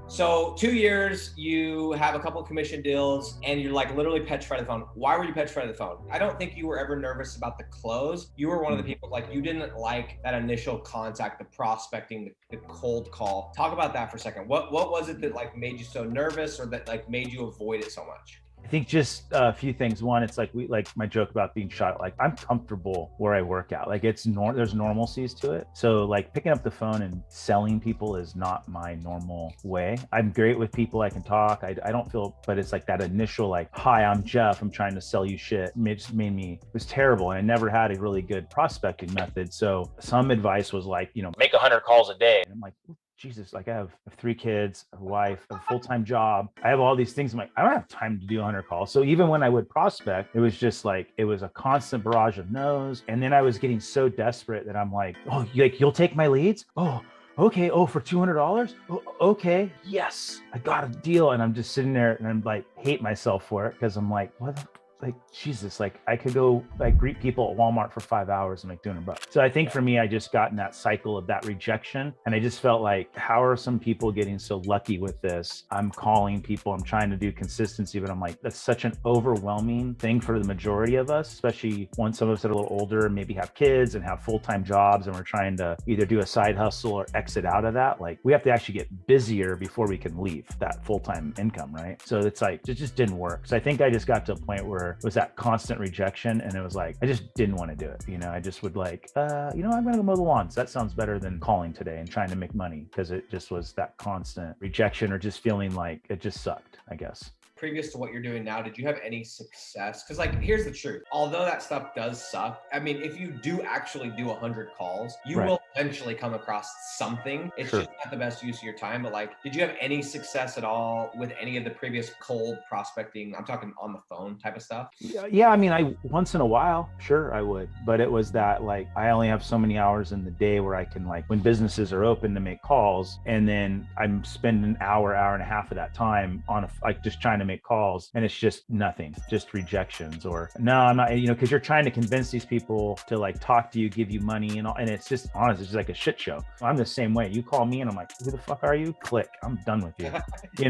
So 2 years, you have a couple of commission deals and you're like literally petrified of the phone. Why were you petrified of the phone? I don't think you were ever nervous about the close. You were one of the people like you didn't like that initial contact, the prospecting, the cold call. Talk about that for a second. What was it that like made you so nervous or that like made you avoid it so much? I think just a few things. One, it's like my joke about being shot. Like I'm comfortable where I work out. Like there's normalcies to it. So like picking up the phone and selling people is not my normal way. I'm great with people. I can talk. I don't feel, but it's like that initial like, hi, I'm Jeff. I'm trying to sell you shit. It just made me, it was terrible. And I never had a really good prospecting method. So some advice was like, make 100 calls a day. And I'm like, Jesus, like I have 3 kids, a wife, a full-time job. I have all these things. I'm like, I don't have time to do 100 calls. So even when I would prospect, it was just like, it was a constant barrage of no's. And then I was getting so desperate that I'm like, oh, you'll take my leads? Oh, okay. Oh, for $200? Oh, okay. Yes, I got a deal. And I'm just sitting there and I'm like, hate myself for it. Cause I'm like, what? Like, Jesus, like I could go like greet people at Walmart for 5 hours and make $200. So I think for me, I just got in that cycle of that rejection. And I just felt like, how are some people getting so lucky with this? I'm calling people, I'm trying to do consistency, but I'm like, that's such an overwhelming thing for the majority of us, especially once some of us that are a little older and maybe have kids and have full-time jobs and we're trying to either do a side hustle or exit out of that. Like we have to actually get busier before we can leave that full-time income, right? So it's like, it just didn't work. So I think I just got to a point where it was that constant rejection and it was like I just didn't want to do it. I just would like I'm gonna go mow the lawns. That sounds better than calling today and trying to make money, because it just was that constant rejection or just feeling like it just sucked, I guess. Previous to what you're doing now, did you have any success? Because like, here's the truth. Although that stuff does suck, I mean, if you do actually do 100 calls, you will eventually come across something. It's just not the best use of your time. But like, did you have any success at all with any of the previous cold prospecting? I'm talking on the phone type of stuff. Yeah. I mean, I once in a while, sure, I would. But it was that like, I only have so many hours in the day where I can like, when businesses are open, to make calls. And then I'm spending an hour and a half of that time on like just trying to make calls, and it's just nothing, just rejections, or no, I'm not, because you're trying to convince these people to like talk to you, give you money and all, and it's just honestly, it's just like a shit show. I'm the same way. You call me and I'm like, who the fuck are you? Click, I'm done with you.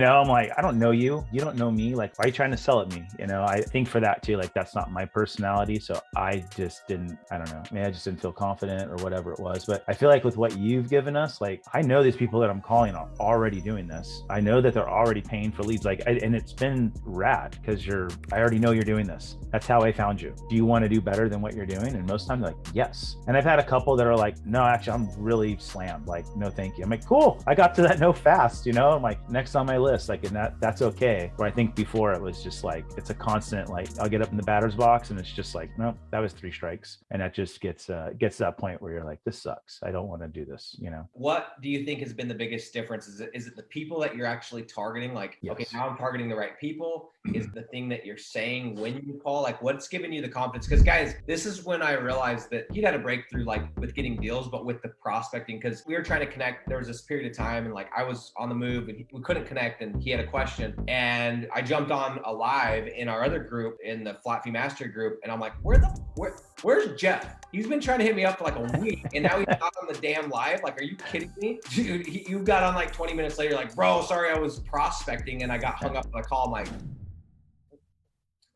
I'm like, I don't know you, you don't know me, like why are you trying to sell at me? I think for that too, like that's not my personality. So I just didn't, I don't know, maybe I just didn't feel confident or whatever it was. But I feel like with what you've given us, like I know these people that I'm calling are already doing this. I know that they're already paying for leads, like and it's been rad because I already know you're doing this. That's how I found you. Do you want to do better than what you're doing? And most times like, yes. And I've had a couple that are like, no, actually I'm really slammed. Like, no, thank you. I'm like, cool. I got to that no fast, I'm like next on my list, like, and that's okay. Where I think before it was just like, it's a constant, like I'll get up in the batter's box and it's just like, no, that was 3 strikes. And that just gets to that point where you're like, this sucks. I don't want to do this, What do you think has been the biggest difference? Is it the people that you're actually targeting? Like, yes. Okay, now I'm targeting the right people. Is the thing that you're saying when you call, like what's giving you the confidence? Because guys, this is when I realized that he had a breakthrough, like with getting deals, but with the prospecting, because we were trying to connect. There was this period of time and like I was on the move and we couldn't connect, and he had a question and I jumped on a live in our other group, in the Flat Fee Mastery group, and I'm like, where's Jeff? He's been trying to hit me up for like a week and now he's not on the damn live. Like, are you kidding me? Dude, you got on like 20 minutes later, like, bro, sorry, I was prospecting and I got hung up on a call. I'm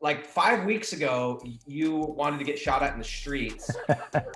like 5 weeks ago, you wanted to get shot at in the streets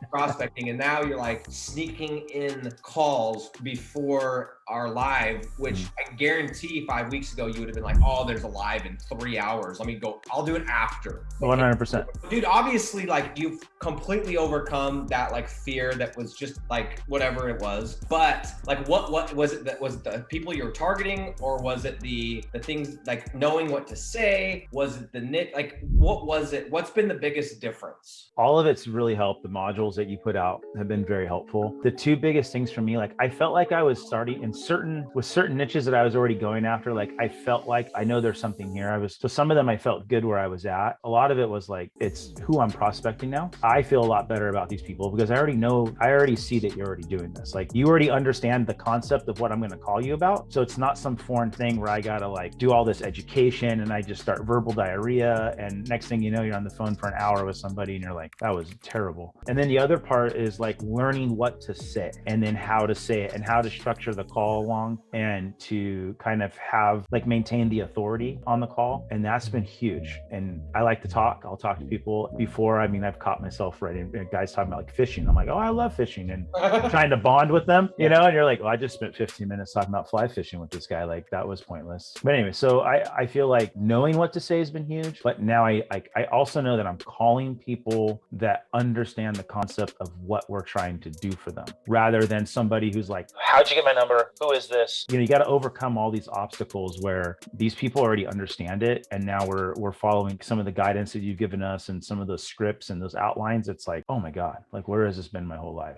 prospecting, and now you're like sneaking in calls before our live, which I guarantee 5 weeks ago you would have been like, oh, there's a live in 3 hours. Let me go. I'll do it after. 100%. Dude, obviously, like you've completely overcome that like fear that was just like whatever it was. But like, what was it? That was it the people you were targeting, or was it the things like knowing what to say? Was it the niche? Like, what was it? What's been the biggest difference? All of it's really helped. The modules that you put out have been very helpful. The 2 biggest things for me, like I felt like I was starting in certain niches that I was already going after. Like I felt like I know there's something here. So some of them I felt good where I was at. A lot of it was like, it's who I'm prospecting now. I feel a lot better about these people because I already see that you're already doing this. Like you already understand the concept of what I'm going to call you about. So it's not some foreign thing where I got to like do all this education and I just start verbal diarrhea. And next thing you know, you're on the phone for an hour with somebody and you're like, that was terrible. And then the other part is like learning what to say and then how to say it and how to structure the call call along and to kind of have like maintain the authority on the call. And that's been huge. And I like to talk. I'll talk to people before. I mean, I've caught myself writing guys talking about like fishing. I'm like, oh, I love fishing, and trying to bond with them, you know, and you're like, well, I just spent 15 minutes talking about fly fishing with this guy. Like that was pointless. But anyway, so I feel like knowing what to say has been huge, but now I also know that I'm calling people that understand the concept of what we're trying to do for them, rather than somebody who's like, how'd you get my number? Who is this? You know, you got to overcome all these obstacles where these people already understand it. And now we're following some of the guidance that you've given us and some of those scripts and those outlines. It's like, oh my God, like where has this been my whole life?